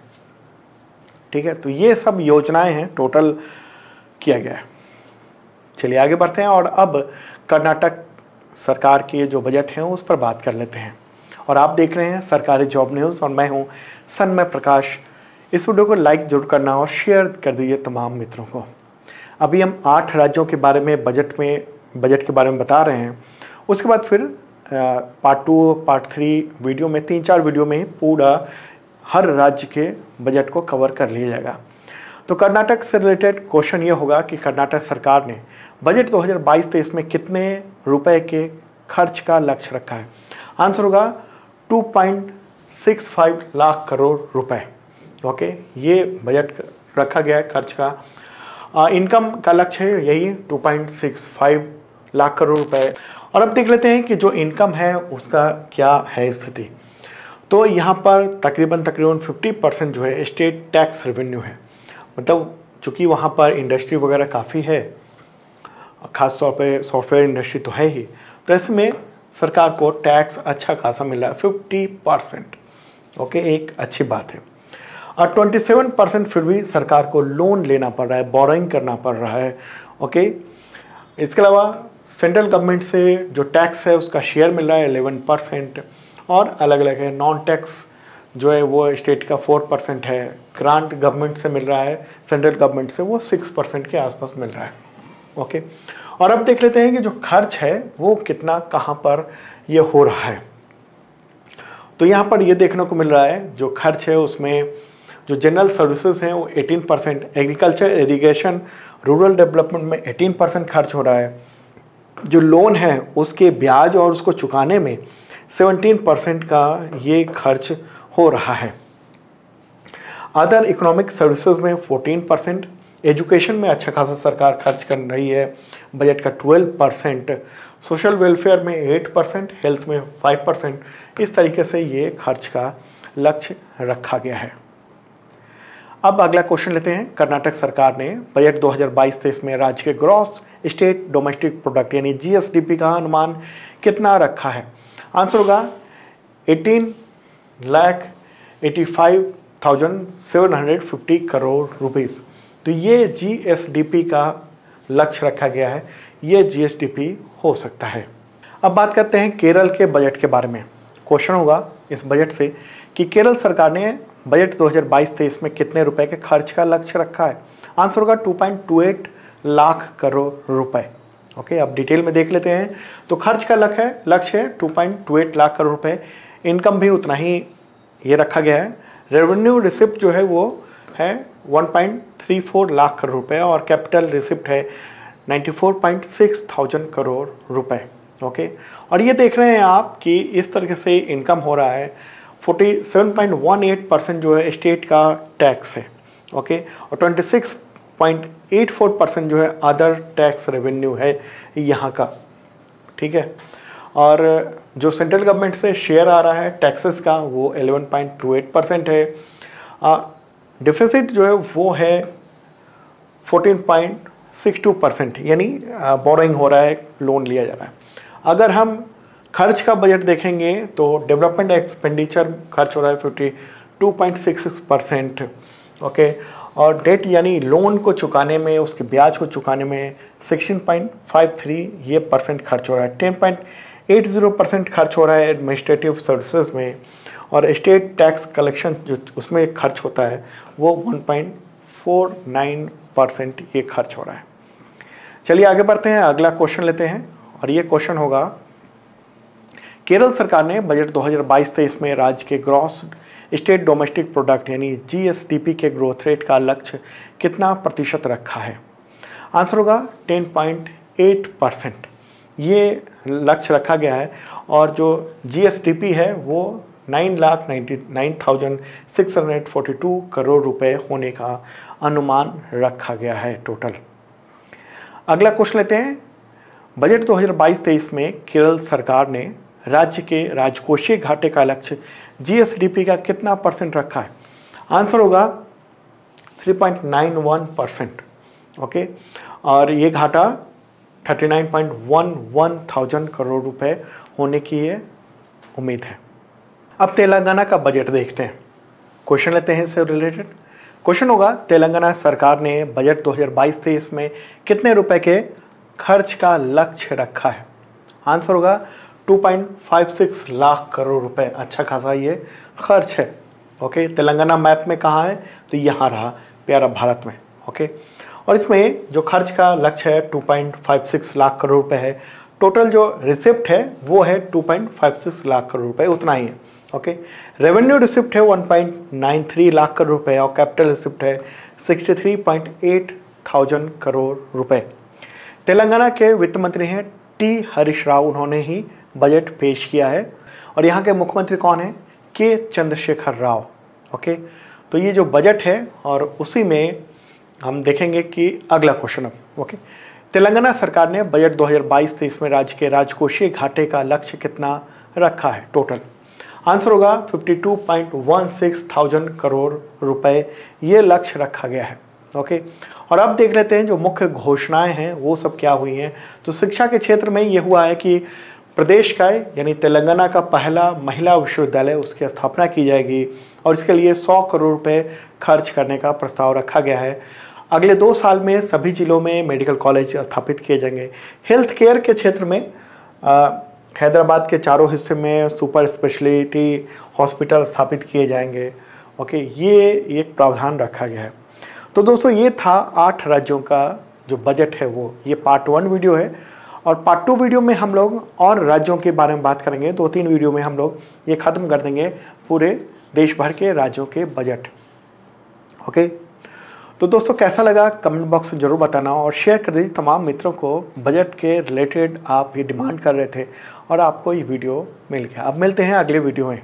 ठीक है। तो ये सब योजनाएं हैं टोटल किया गया है। चलिए आगे बढ़ते हैं और अब कर्नाटक सरकार के जो बजट हैं उस पर बात कर लेते हैं। और आप देख रहे हैं सरकारी जॉब न्यूज़ और मैं हूं सन्मय प्रकाश। इस वीडियो को लाइक जरूर करना और शेयर कर दीजिए तमाम मित्रों को। अभी हम 8 राज्यों के बारे में बजट के बारे में बता रहे हैं। उसके बाद फिर पार्ट 2 पार्ट 3 वीडियो में 3-4 वीडियो में पूरा हर राज्य के बजट को कवर कर लिया जाएगा। तो कर्नाटक से रिलेटेड क्वेश्चन ये होगा कि कर्नाटक सरकार ने बजट 2022-23 में कितने रुपए के खर्च का लक्ष्य रखा है? आंसर होगा 2.65 लाख करोड़ रुपए। ओके, ये बजट रखा गया है खर्च का। इनकम का लक्ष्य है यही 2.65 लाख करोड़ रुपए। और अब देख लेते हैं कि जो इनकम है उसका क्या है स्थिति। तो यहाँ पर तकरीबन 50% जो है स्टेट टैक्स रेवेन्यू है, मतलब चूँकि वहाँ पर इंडस्ट्री वगैरह काफ़ी है, ख़ास तौर पे सॉफ्टवेयर इंडस्ट्री तो है ही, तो ऐसे में सरकार को टैक्स अच्छा खासा मिल रहा है 50%। ओके, एक अच्छी बात है। और 27% फिर भी सरकार को लोन लेना पड़ रहा है, बोरोइंग करना पड़ रहा है। ओके, इसके अलावा सेंट्रल गवर्नमेंट से जो टैक्स है उसका शेयर मिल रहा है 11% और अलग अलग है। नॉन टैक्स जो है वो स्टेट का 4% है, ग्रांट गवर्नमेंट से मिल रहा है, सेंट्रल गवर्नमेंट से वो 6% के आसपास मिल रहा है। ओके, और अब देख लेते हैं कि जो खर्च है वो कितना कहाँ पर ये हो रहा है। तो यहाँ पर ये देखने को मिल रहा है जो खर्च है उसमें जो जनरल सर्विसेज हैं वो 18%, एग्रीकल्चर, इरिगेशन, रूरल डेवलपमेंट में 18% खर्च हो रहा है। जो लोन है उसके ब्याज और उसको चुकाने में 17% का ये खर्च हो रहा है। अदर इकोनॉमिक सर्विसेज में 14%, एजुकेशन में अच्छा खासा सरकार खर्च कर रही है, बजट का 12%, सोशल वेलफेयर में 8%, हेल्थ में 5%। इस तरीके से ये खर्च का लक्ष्य रखा गया है। अब अगला क्वेश्चन लेते हैं। कर्नाटक सरकार ने बजट 2022-23 में राज्य के ग्रॉस स्टेट डोमेस्टिक प्रोडक्ट यानी जीएसडीपी का अनुमान कितना रखा है? आंसर होगा 18,85,750 करोड़ रुपीस। तो ये जीएसडीपी का लक्ष्य रखा गया है, ये जीएसडीपी हो सकता है। अब बात करते हैं केरल के बजट के बारे में। क्वेश्चन होगा इस बजट से कि केरल सरकार ने बजट 2022-23 में कितने रुपए के खर्च का लक्ष्य रखा है? आंसर होगा 2.28 लाख करोड़ रुपए। ओके, अब डिटेल में देख लेते हैं। तो खर्च का लक्ष्य है 2.28 लाख करोड़ रुपए। इनकम भी उतना ही ये रखा गया है। रेवेन्यू रिसिप्ट जो है वो है 1.34 लाख करोड़ रुपए और कैपिटल रिसिप्ट है 94.6 थाउजेंड करोड़ रुपए। ओके, और ये देख रहे हैं आप कि इस तरीके से इनकम हो रहा है। 47.18% जो है स्टेट का टैक्स है। ओके, और 26.84% जो है अदर टैक्स रेवेन्यू है यहाँ का। ठीक है, और जो सेंट्रल गवर्नमेंट से शेयर आ रहा है टैक्सेस का वो 11.28% है। डिफिसिट जो है वो है 14.62%, यानी बोरोइंग हो रहा है, लोन लिया जा रहा है। अगर हम खर्च का बजट देखेंगे तो डेवलपमेंट एक्सपेंडिचर खर्च हो रहा है 52.66%। ओके, और डेट यानी लोन को चुकाने में, उसके ब्याज को चुकाने में 16.53 ये परसेंट खर्च हो रहा है। 10.80% खर्च हो रहा है एडमिनिस्ट्रेटिव सर्विसेज में, और स्टेट टैक्स कलेक्शन जो उसमें खर्च होता है वो 1.49% ये खर्च हो रहा है। चलिए आगे बढ़ते हैं, अगला क्वेश्चन लेते हैं। और ये क्वेश्चन होगा, केरल सरकार ने बजट 2022-23 में राज्य के ग्रॉस स्टेट डोमेस्टिक प्रोडक्ट यानी जीएसडीपी के ग्रोथ रेट का लक्ष्य कितना प्रतिशत रखा है? आंसर होगा 10.8%। ये लक्ष्य रखा गया है, और जो जीएसडीपी है वो 9,99,642 करोड़ रुपए होने का अनुमान रखा गया है टोटल। अगला क्वेश्चन लेते हैं। बजट 2022-23 में केरल सरकार ने राज्य के राजकोषीय घाटे का लक्ष्य जीएसडीपी का कितना परसेंट रखा है? आंसर होगा 3.91%। ओके, और ये घाटा 39.11 थाउजेंड करोड़ रुपए होने की ये उम्मीद है। अब तेलंगाना का बजट देखते हैं, क्वेश्चन लेते हैं इससे रिलेटेड। क्वेश्चन होगा, तेलंगाना सरकार ने बजट 2022-23 में कितने रुपए के खर्च का लक्ष्य रखा है? आंसर होगा 2.56 लाख करोड़ रुपए। अच्छा खासा ये खर्च है। ओके, तेलंगाना मैप में कहाँ है? तो यहाँ रहा, प्यारा भारत में। ओके, और इसमें जो खर्च का लक्ष्य है 2.56 लाख करोड़ रुपए है। टोटल जो रिसिप्ट है वो है 2.56 लाख करोड़ रुपए, उतना ही है। ओके, रेवेन्यू रिसिप्ट है 1.93 लाख करोड़ रुपए और कैपिटल रिसिप्ट है 63.8 थाउजेंड करोड़ रुपए। तेलंगाना के वित्त मंत्री हैं टी हरीश राव, उन्होंने ही बजट पेश किया है। और यहाँ के मुख्यमंत्री कौन है? के चंद्रशेखर राव। ओके, तो ये जो बजट है और उसी में हम देखेंगे कि अगला क्वेश्चन अब, ओके। तेलंगाना सरकार ने बजट 2022-23 में राज्य के राजकोषीय घाटे का लक्ष्य कितना रखा है टोटल? आंसर होगा 52.16 थाउजेंड करोड़ रुपए ये लक्ष्य रखा गया है, ओके। और अब देख लेते हैं जो मुख्य घोषणाएं हैं वो सब क्या हुई हैं। तो शिक्षा के क्षेत्र में ये हुआ है कि प्रदेश का यानी तेलंगाना का पहला महिला विश्वविद्यालय उसकी स्थापना की जाएगी और इसके लिए 100 करोड़ रुपए खर्च करने का प्रस्ताव रखा गया है। अगले 2 साल में सभी जिलों में मेडिकल कॉलेज स्थापित किए जाएंगे। हेल्थ केयर के क्षेत्र में हैदराबाद के चारों हिस्से में सुपर स्पेशलिटी हॉस्पिटल स्थापित किए जाएंगे, ओके। ये एक प्रावधान रखा गया है। तो दोस्तों ये था 8 राज्यों का जो बजट है वो, ये पार्ट 1 वीडियो है। और पार्ट 2 वीडियो में हम लोग और राज्यों के बारे में बात करेंगे। 2-3 वीडियो में हम लोग ये ख़त्म कर देंगे पूरे देश भर के राज्यों के बजट, ओके। तो दोस्तों कैसा लगा कमेंट बॉक्स में ज़रूर बताना और शेयर कर दीजिए तमाम मित्रों को। बजट के रिलेटेड आप ये डिमांड कर रहे थे और आपको ये वीडियो मिल गया। अब मिलते हैं अगले वीडियो में।